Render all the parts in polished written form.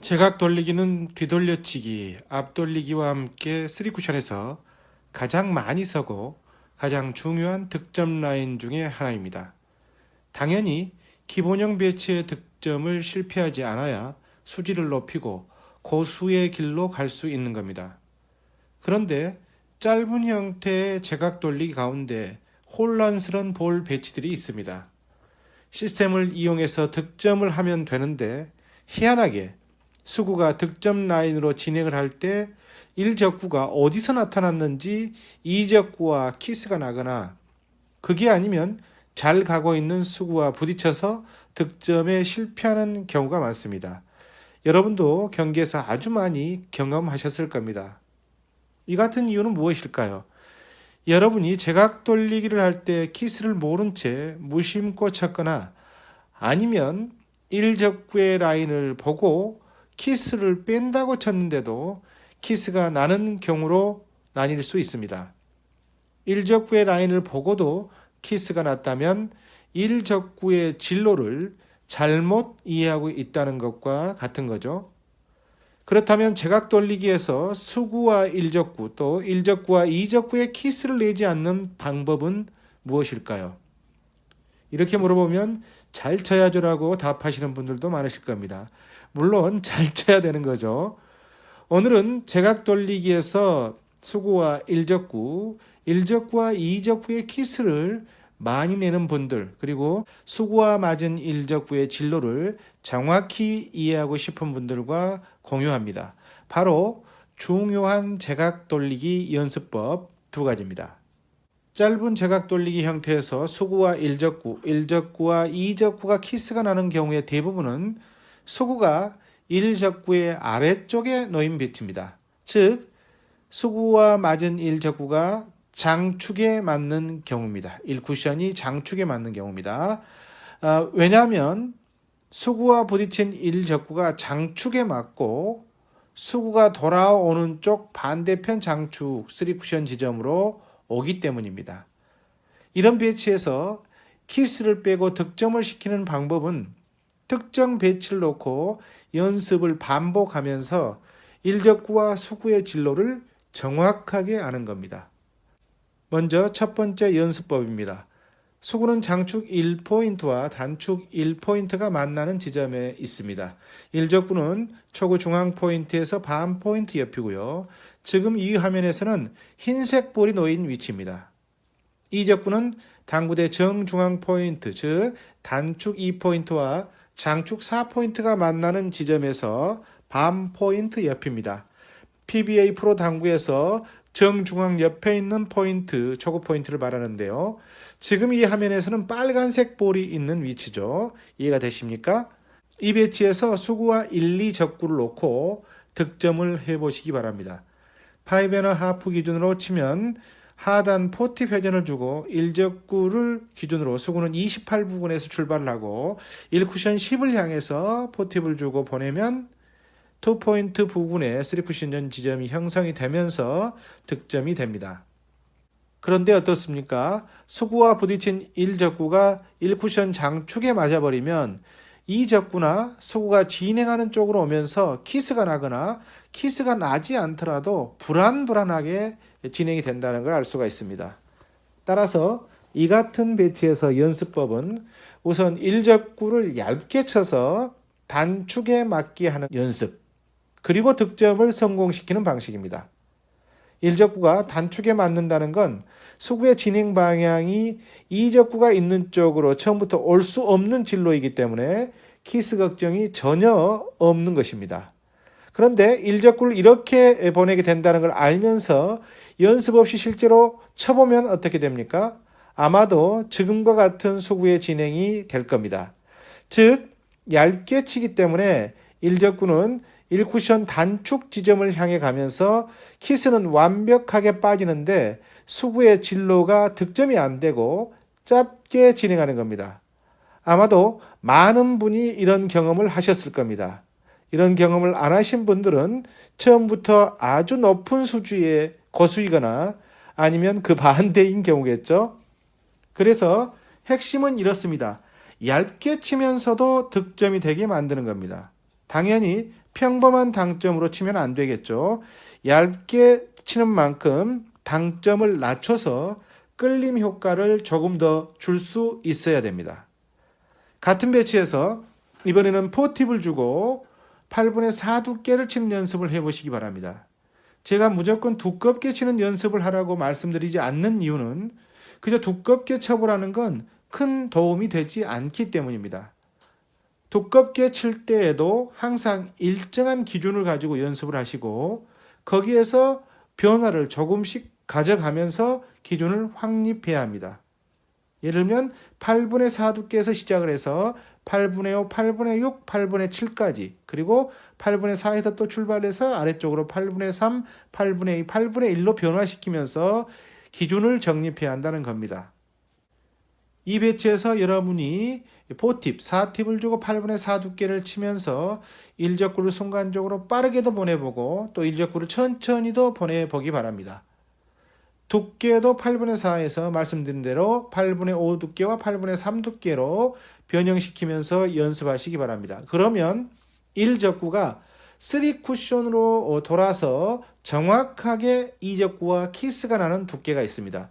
제각 돌리기는 뒤돌려치기, 앞돌리기와 함께 3쿠션에서 가장 많이 서고 가장 중요한 득점 라인 중에 하나입니다. 당연히 기본형 배치의 득점을 실패하지 않아야 수지를 높이고 고수의 길로 갈 수 있는 겁니다. 그런데 짧은 형태의 제각 돌리기 가운데 혼란스러운 볼 배치들이 있습니다. 시스템을 이용해서 득점을 하면 되는데 희한하게 수구가 득점 라인으로 진행을 할 때 1적구가 어디서 나타났는지 2적구와 키스가 나거나 그게 아니면 잘 가고 있는 수구와 부딪혀서 득점에 실패하는 경우가 많습니다. 여러분도 경기에서 아주 많이 경험하셨을 겁니다. 이 같은 이유는 무엇일까요? 여러분이 제각 돌리기를 할 때 키스를 모른 채 무심코 쳤거나 아니면 1적구의 라인을 보고 키스를 뺀다고 쳤는데도 키스가 나는 경우로 나뉠 수 있습니다. 1적구의 라인을 보고도 키스가 났다면 1적구의 진로를 잘못 이해하고 있다는 것과 같은 거죠. 그렇다면 제각 돌리기에서 수구와 1적구 또 1적구와 2적구의 키스를 내지 않는 방법은 무엇일까요? 이렇게 물어보면 잘 쳐야죠라고 답하시는 분들도 많으실 겁니다. 물론 잘 쳐야 되는 거죠. 오늘은 제각 돌리기에서 수구와 1적구, 1적구와 2적구의 키스를 많이 내는 분들, 그리고 수구와 맞은 1적구의 진로를 정확히 이해하고 싶은 분들과 공유합니다. 바로 중요한 제각 돌리기 연습법 두 가지입니다. 짧은 제각 돌리기 형태에서 수구와 1적구, 1적구와 2적구가 키스가 나는 경우의 대부분은 수구가 1적구의 아래쪽에 놓인 배치입니다. 즉, 수구와 맞은 1적구가 장축에 맞는 경우입니다. 1쿠션이 장축에 맞는 경우입니다. 왜냐하면 수구와 부딪힌 1적구가 장축에 맞고 수구가 돌아오는 쪽 반대편 장축 3쿠션 지점으로 오기 때문입니다. 이런 배치에서 키스를 빼고 득점을 시키는 방법은 특정 배치를 놓고 연습을 반복하면서 1적구와 수구의 진로를 정확하게 아는 겁니다. 먼저 첫 번째 연습법입니다. 수구는 장축 1포인트와 단축 1포인트가 만나는 지점에 있습니다. 1적구는 초구 중앙 포인트에서 반 포인트 옆이고요. 지금 이 화면에서는 흰색 볼이 놓인 위치입니다. 2적구는 당구대 정중앙 포인트, 즉 단축 2포인트와 장축 4포인트가 만나는 지점에서 반 포인트 옆입니다. PBA 프로 당구에서 정중앙 옆에 있는 포인트, 초구 포인트를 말하는데요. 지금 이 화면에서는 빨간색 볼이 있는 위치죠. 이해가 되십니까? 이 배치에서 수구와 1, 2적구를 놓고 득점을 해보시기 바랍니다. 5.5 기준으로 치면 하단 포팁 회전을 주고 1적구를 기준으로 수구는 28부근에서 출발을 하고 1쿠션 10을 향해서 포팁을 주고 보내면 2포인트 부근에 3쿠션 전 지점이 형성이 되면서 득점이 됩니다. 그런데 어떻습니까? 수구와 부딪힌 1적구가 1쿠션 장축에 맞아버리면 2적구나 수구가 진행하는 쪽으로 오면서 키스가 나거나 키스가 나지 않더라도 불안하게 진행이 된다는 걸 알 수가 있습니다. 따라서 이 같은 배치에서 연습법은 우선 1적구를 얇게 쳐서 단축에 맞게 하는 연습, 그리고 득점을 성공시키는 방식입니다. 1적구가 단축에 맞는다는 건 수구의 진행 방향이 2적구가 있는 쪽으로 처음부터 올 수 없는 진로이기 때문에 키스 걱정이 전혀 없는 것입니다. 그런데 1적구를 이렇게 보내게 된다는 걸 알면서 연습 없이 실제로 쳐보면 어떻게 됩니까? 아마도 지금과 같은 수구의 진행이 될 겁니다. 즉, 얇게 치기 때문에 1적구는 1쿠션 단축 지점을 향해 가면서 키스는 완벽하게 빠지는데 수구의 진로가 득점이 안 되고 짧게 진행하는 겁니다. 아마도 많은 분이 이런 경험을 하셨을 겁니다. 이런 경험을 안 하신 분들은 처음부터 아주 높은 수주의 고수이거나 아니면 그 반대인 경우겠죠. 그래서 핵심은 이렇습니다. 얇게 치면서도 득점이 되게 만드는 겁니다. 당연히 평범한 당점으로 치면 안 되겠죠. 얇게 치는 만큼 당점을 낮춰서 끌림 효과를 조금 더 줄 수 있어야 됩니다. 같은 배치에서 이번에는 포팁을 주고 8분의 4 두께를 치는 연습을 해보시기 바랍니다. 제가 무조건 두껍게 치는 연습을 하라고 말씀드리지 않는 이유는 그저 두껍게 쳐보라는 건 큰 도움이 되지 않기 때문입니다. 두껍게 칠 때에도 항상 일정한 기준을 가지고 연습을 하시고 거기에서 변화를 조금씩 가져가면서 기준을 확립해야 합니다. 예를 들면 8분의 4 두께에서 시작을 해서 8분의 5, 8분의 6, 8분의 7까지 그리고 8분의 4에서 또 출발해서 아래쪽으로 8분의 3, 8분의 2, 8분의 1로 변화시키면서 기준을 정립해야 한다는 겁니다. 이 배치에서 여러분이 4팁, 4팁을 주고 8분의 4 두께를 치면서 일적구를 순간적으로 빠르게도 보내보고 또 일적구를 천천히도 보내보기 바랍니다. 두께도 8분의 4에서 말씀드린 대로 8분의 5 두께와 8분의 3 두께로 변형시키면서 연습하시기 바랍니다. 그러면 1적구가 3쿠션으로 돌아서 정확하게 2적구와 키스가 나는 두께가 있습니다.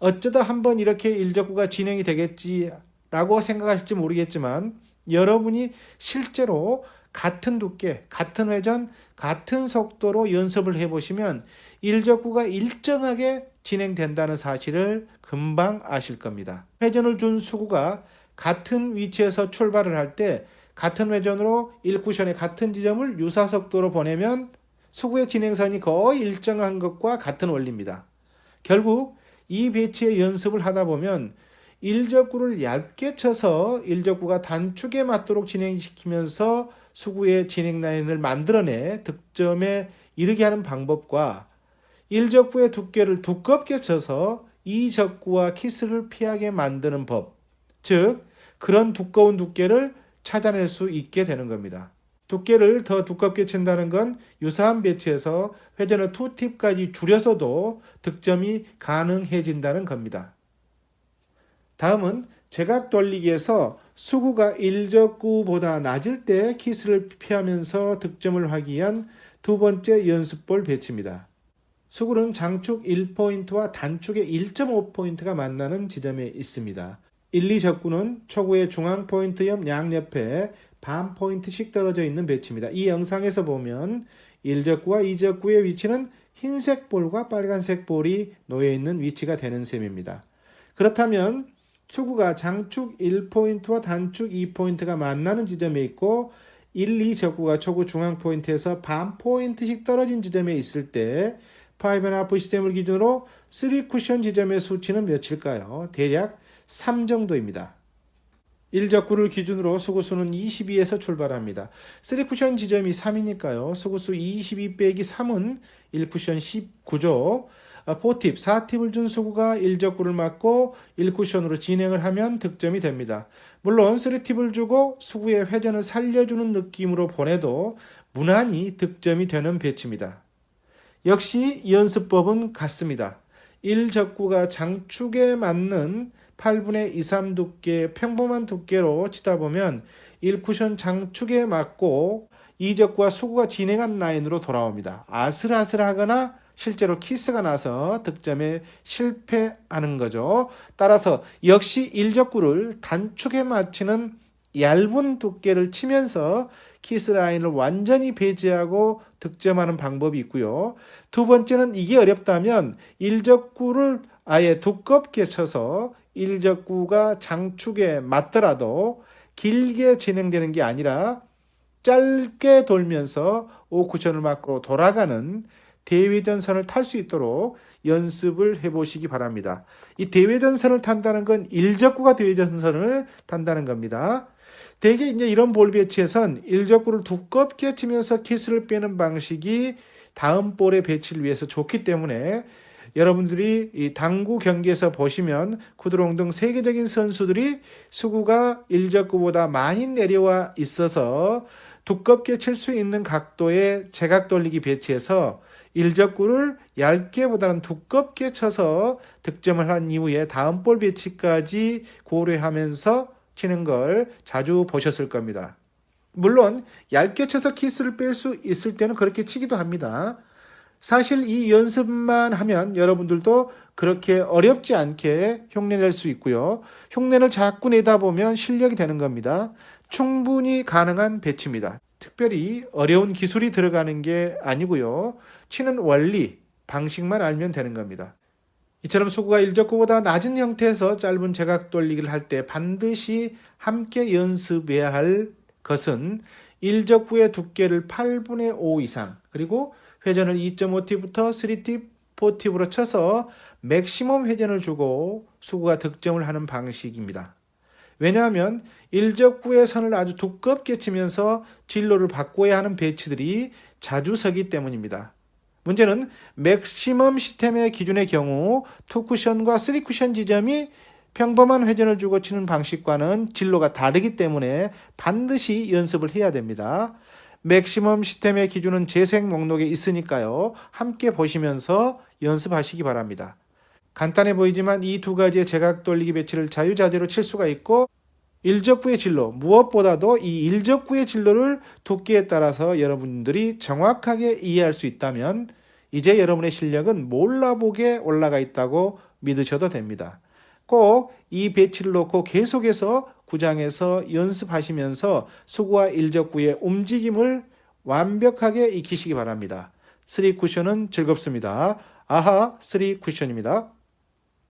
어쩌다 한번 이렇게 1적구가 진행이 되겠지라고 생각하실지 모르겠지만 여러분이 실제로 같은 두께, 같은 회전, 같은 속도로 연습을 해보시면 1적구가 일정하게 진행된다는 사실을 금방 아실 겁니다. 회전을 준 수구가 같은 위치에서 출발을 할 때 같은 회전으로 1쿠션의 같은 지점을 유사 속도로 보내면 수구의 진행선이 거의 일정한 것과 같은 원리입니다. 결국 이 배치의 연습을 하다 보면 1적구를 얇게 쳐서 1적구가 단축에 맞도록 진행시키면서 수구의 진행 라인을 만들어내 득점에 이르게 하는 방법과 1적구의 두께를 두껍게 쳐서 2적구와 키스를 피하게 만드는 법, 즉 그런 두꺼운 두께를 찾아낼 수 있게 되는 겁니다. 두께를 더 두껍게 친다는 건 유사한 배치에서 회전을 2팁까지 줄여서도 득점이 가능해진다는 겁니다. 다음은 제각 돌리기에서 수구가 1적구보다 낮을 때 키스를 피하면서 득점을 하기 위한 두 번째 연습볼 배치입니다. 수구는 장축 1포인트와 단축의 1.5포인트가 만나는 지점에 있습니다. 1, 2적구는 초구의 중앙 포인트 옆 양옆에 반 포인트씩 떨어져 있는 배치입니다. 이 영상에서 보면 1적구와 2적구의 위치는 흰색 볼과 빨간색 볼이 놓여 있는 위치가 되는 셈입니다. 그렇다면 수구가 장축 1포인트와 단축 2포인트가 만나는 지점에 있고 1, 2적구가 초구 중앙 포인트에서 반 포인트씩 떨어진 지점에 있을 때 5.5 시스템을 기준으로 3쿠션 지점의 수치는 몇일까요? 대략 3 정도입니다. 1적구를 기준으로 수구수는 22에서 출발합니다. 3쿠션 지점이 3이니까요. 수구수 22 빼기 3은 1쿠션 19죠. 4팁, 4팁을 준 수구가 1적구를 맞고 1쿠션으로 진행을 하면 득점이 됩니다. 물론 3팁을 주고 수구의 회전을 살려주는 느낌으로 보내도 무난히 득점이 되는 배치입니다. 역시 연습법은 같습니다. 1적구가 장축에 맞는 8분의 2, 3 두께의 평범한 두께로 치다 보면 1쿠션 장축에 맞고 2적구와 수구가 진행한 라인으로 돌아옵니다. 아슬아슬하거나 실제로 키스가 나서 득점에 실패하는 거죠. 따라서 역시 1적구를 단축에 맞추는 얇은 두께를 치면서 키스 라인을 완전히 배제하고 득점하는 방법이 있고요. 두 번째는 이게 어렵다면 1적구를 아예 두껍게 쳐서 1적구가 장축에 맞더라도 길게 진행되는 게 아니라 짧게 돌면서 5쿠션을 맞고 돌아가는 대회전선을 탈 수 있도록 연습을 해보시기 바랍니다. 이 대회전선을 탄다는 건 1적구가 대회전선을 탄다는 겁니다. 대개 이제 이런 볼 배치에선 1적구를 두껍게 치면서 키스를 빼는 방식이 다음 볼의 배치를 위해서 좋기 때문에 여러분들이 이 당구 경기에서 보시면 쿠드롱 등 세계적인 선수들이 수구가 1적구보다 많이 내려와 있어서 두껍게 칠 수 있는 각도의 제각 돌리기 배치에서 1적구를 얇게보다는 두껍게 쳐서 득점을 한 이후에 다음 볼 배치까지 고려하면서 치는 걸 자주 보셨을 겁니다. 물론 얇게 쳐서 키스를 뺄 수 있을 때는 그렇게 치기도 합니다. 사실 이 연습만 하면 여러분들도 그렇게 어렵지 않게 흉내낼 수 있고요. 흉내를 자꾸 내다 보면 실력이 되는 겁니다. 충분히 가능한 배치입니다. 특별히 어려운 기술이 들어가는 게 아니고요. 치는 원리, 방식만 알면 되는 겁니다. 이처럼 수구가 일적구보다 낮은 형태에서 짧은 제각 돌리기를 할 때 반드시 함께 연습해야 할 것은 일적구의 두께를 8분의 5 이상, 그리고 회전을 2.5팁부터 3팁, 4팁으로 쳐서 맥시멈 회전을 주고 수구가 득점을 하는 방식입니다. 왜냐하면 일적구의 선을 아주 두껍게 치면서 진로를 바꿔야 하는 배치들이 자주 서기 때문입니다. 문제는 맥시멈 시스템의 기준의 경우 2쿠션과 3쿠션 지점이 평범한 회전을 주고 치는 방식과는 진로가 다르기 때문에 반드시 연습을 해야 됩니다. 맥시멈 시스템의 기준은 재생 목록에 있으니까요. 함께 보시면서 연습하시기 바랍니다. 간단해 보이지만 이 두 가지의 제각 돌리기 배치를 자유자재로 칠 수가 있고, 일적구의 진로, 무엇보다도 이 일적구의 진로를 두께에 따라서 여러분들이 정확하게 이해할 수 있다면 이제 여러분의 실력은 몰라보게 올라가 있다고 믿으셔도 됩니다. 꼭 이 배치를 놓고 계속해서 구장에서 연습하시면서 수구와 일적구의 움직임을 완벽하게 익히시기 바랍니다. 3쿠션은 즐겁습니다. 아하 3쿠션입니다.